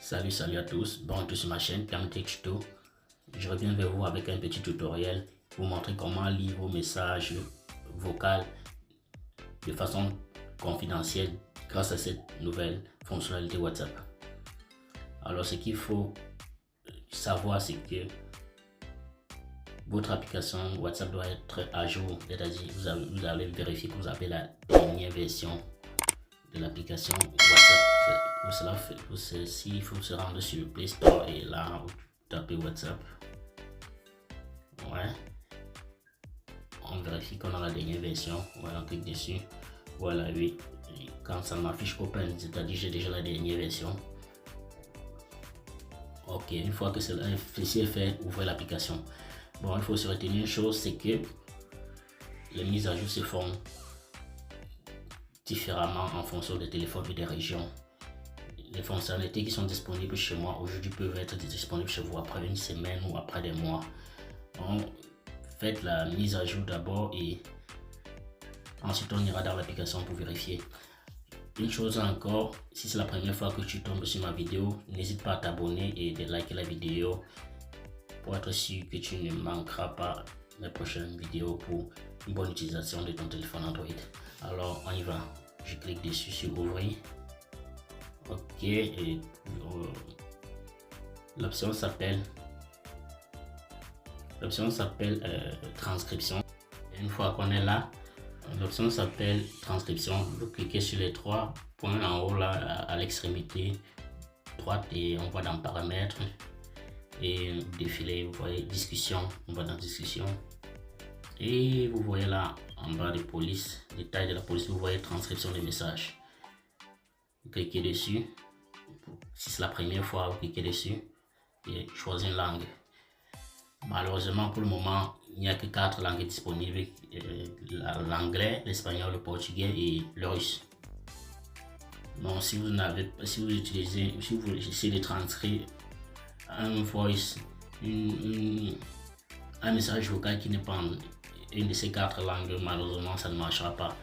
Salut à tous, bienvenue sur ma chaîne Tech Tuto. Je reviens vers vous avec un petit tutoriel pour vous montrer comment lire vos messages vocaux de façon confidentielle grâce à cette nouvelle fonctionnalité WhatsApp. Alors ce qu'il faut savoir, c'est que votre application WhatsApp doit être à jour, c'est-à-dire vous allez vérifier que vous avez la dernière version de l'application WhatsApp. Pour ceci, il faut se rendre sur le Play Store et là, vous tapez WhatsApp. Ouais. On vérifie qu'on a la dernière version. Voilà, on clique dessus. Voilà, oui. Quand ça m'affiche Open, c'est-à-dire j'ai déjà la dernière version. Ok, une fois que ceci est fait, ouvrez l'application. Bon, il faut se retenir une chose, c'est que les mises à jour se font différemment en fonction des téléphones et des régions. Les fonctionnalités qui sont disponibles chez moi aujourd'hui peuvent être disponibles chez vous après une semaine ou après des mois. Donc, faites la mise à jour d'abord et ensuite on ira dans l'application pour vérifier. Une chose encore, si c'est la première fois que tu tombes sur ma vidéo, n'hésite pas à t'abonner et de liker la vidéo pour être sûr que tu ne manqueras pas mes prochaines vidéos pour une bonne utilisation de ton téléphone Android. Alors on y va, je clique dessus sur ouvrir. Ok, et l'option s'appelle transcription. Et une fois qu'on est là, l'option s'appelle transcription. Vous cliquez sur les trois points en haut là à l'extrémité droite et on va dans paramètres et défiler, vous voyez discussion, on va dans discussion et vous voyez là en bas de police, détail de la police, vous voyez transcription des messages. Vous cliquez dessus, si c'est la première fois vous cliquez dessus et choisissez une langue. Malheureusement pour le moment il n'y a que 4 langues disponibles, l'anglais, l'espagnol, le portugais et le russe. Donc si vous essayez de transcrire un voice, un message vocal qui n'est pas une de ces 4 langues, malheureusement ça ne marchera pas.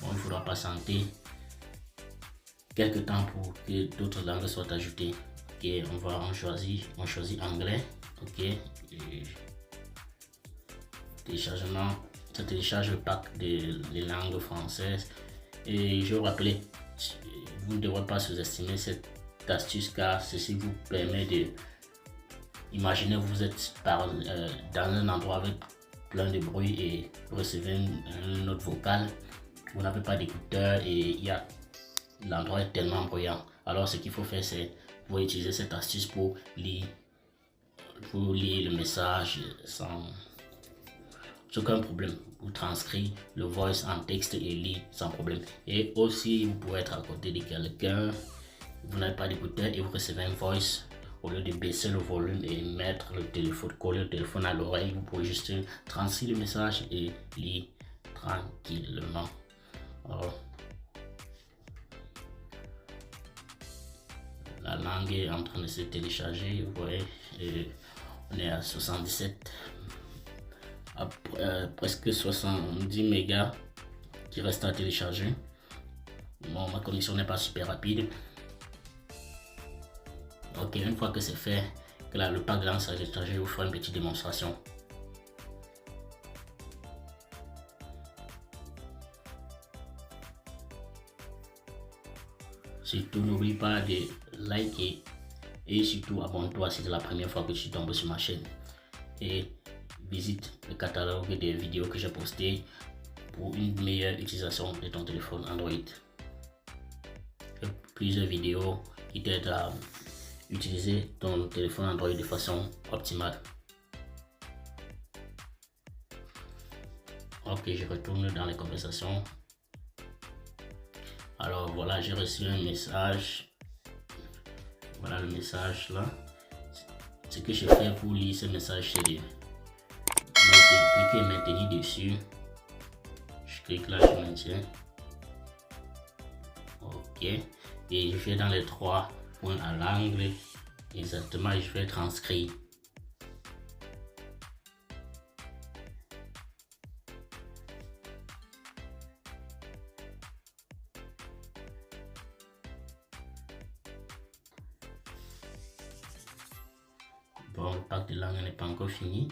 Bon, il faudra patienter quelques temps pour que d'autres langues soient ajoutées. Ok, on choisit anglais. Ok, et téléchargement, ça télécharge le pack des langues françaises. Et je vous rappelle, vous ne devrez pas sous-estimer cette astuce car ceci vous permet de imaginer vous êtes dans un endroit avec plein de bruit et vous recevez une note vocale, vous n'avez pas d'écouteur et l'endroit est tellement bruyant. Alors ce qu'il faut faire, c'est vous utiliser cette astuce pour lire le message sans aucun problème. Vous transcrivez le voice en texte et lire sans problème. Et aussi vous pouvez être à côté de quelqu'un, vous n'avez pas d'écouteur et vous recevez un voice, au lieu de baisser le volume et mettre le téléphone, coller le téléphone à l'oreille, vous pouvez juste transcrire le message et lire tranquillement. Alors, la langue est en train de se télécharger, vous voyez, et on est à 77, presque 70 mégas qui restent à télécharger. Bon, ma connexion n'est pas super rapide. Ok, une fois que c'est fait, que là, le pack de langue sera téléchargé, je vous ferai une petite démonstration. Surtout, n'oublie pas de liker et surtout abonne-toi si c'est la première fois que tu tombes sur ma chaîne. Et visite le catalogue des vidéos que j'ai postées pour une meilleure utilisation de ton téléphone Android. Plusieurs vidéos qui t'aident à utiliser ton téléphone Android de façon optimale. Ok, je retourne dans les conversations. Alors voilà, j'ai reçu un message. Voilà le message là. Ce que je fais pour lire ce message, c'est de cliquer maintenir dessus. Je clique là, je maintiens. Ok. Et je vais dans les 3 points à l'angle. Exactement, je vais transcrire. Bon, le pack de langue n'est pas encore fini.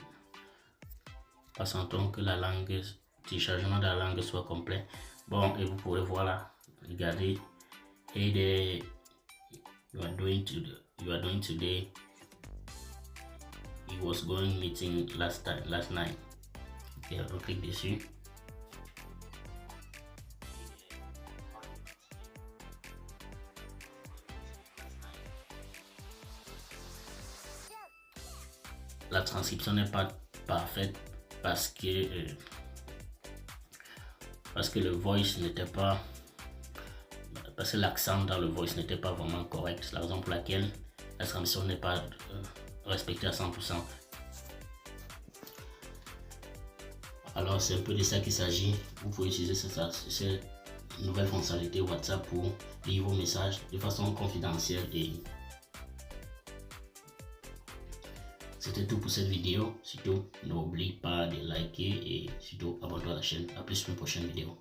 Passons que le téléchargement de la langue soit complet. Bon, et vous pouvez voir là, regardez. Hey there, you are doing today. He was going meeting last night. Ok, on clique dessus. La transcription n'est pas parfaite parce que le voice n'était pas, parce que l'accent dans le voice n'était pas vraiment correct. C'est la raison pour laquelle la transcription n'est pas respectée à 100%. Alors c'est un peu de ça qu'il s'agit. Vous pouvez utiliser cette nouvelle fonctionnalité WhatsApp pour lire vos messages de façon confidentielle. Et c'était tout pour cette vidéo. Surtout, n'oublie pas de liker et surtout abonne-toi à la chaîne. A plus pour une prochaine vidéo.